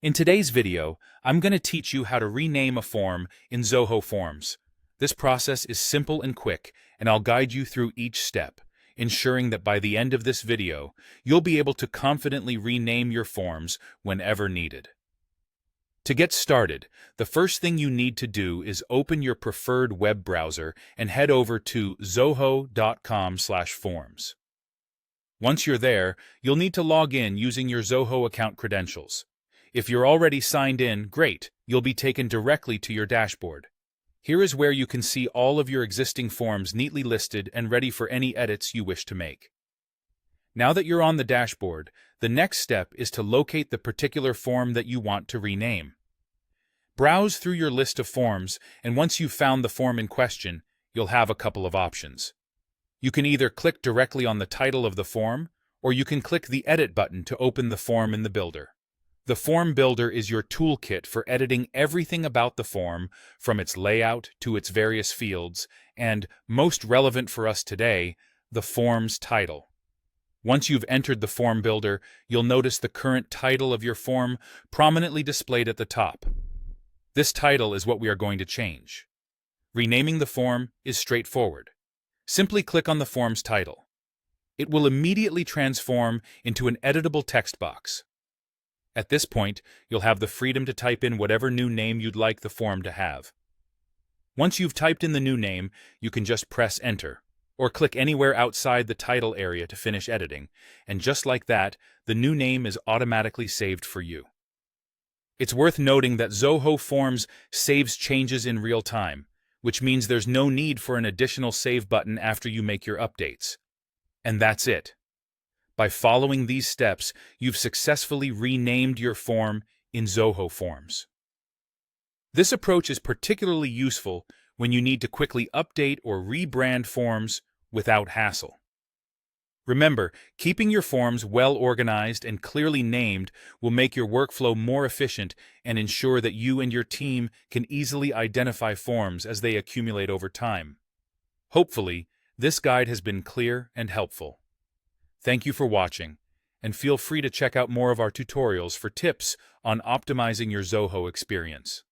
In today's video, I'm going to teach you how to rename a form in Zoho Forms. This process is simple and quick, and I'll guide you through each step, ensuring that by the end of this video, you'll be able to confidently rename your forms whenever needed. To get started, the first thing you need to do is open your preferred web browser and head over to zoho.com/forms. Once you're there, you'll need to log in using your Zoho account credentials. If you're already signed in, great, you'll be taken directly to your dashboard. Here is where you can see all of your existing forms neatly listed and ready for any edits you wish to make. Now that you're on the dashboard, the next step is to locate the particular form that you want to rename. Browse through your list of forms, and once you've found the form in question, you'll have a couple of options. You can either click directly on the title of the form, or you can click the Edit button to open the form in the Builder. The Form Builder is your toolkit for editing everything about the form, from its layout to its various fields, and, most relevant for us today, the form's title. Once you've entered the Form Builder, you'll notice the current title of your form prominently displayed at the top. This title is what we are going to change. Renaming the form is straightforward. Simply click on the form's title. It will immediately transform into an editable text box. At this point, you'll have the freedom to type in whatever new name you'd like the form to have. Once you've typed in the new name, you can just press Enter, or click anywhere outside the title area to finish editing, and just like that, the new name is automatically saved for you. It's worth noting that Zoho Forms saves changes in real time, which means there's no need for an additional save button after you make your updates. And that's it. By following these steps, you've successfully renamed your form in Zoho Forms. This approach is particularly useful when you need to quickly update or rebrand forms without hassle. Remember, keeping your forms well organized and clearly named will make your workflow more efficient and ensure that you and your team can easily identify forms as they accumulate over time. Hopefully, this guide has been clear and helpful. Thank you for watching, and feel free to check out more of our tutorials for tips on optimizing your Zoho experience.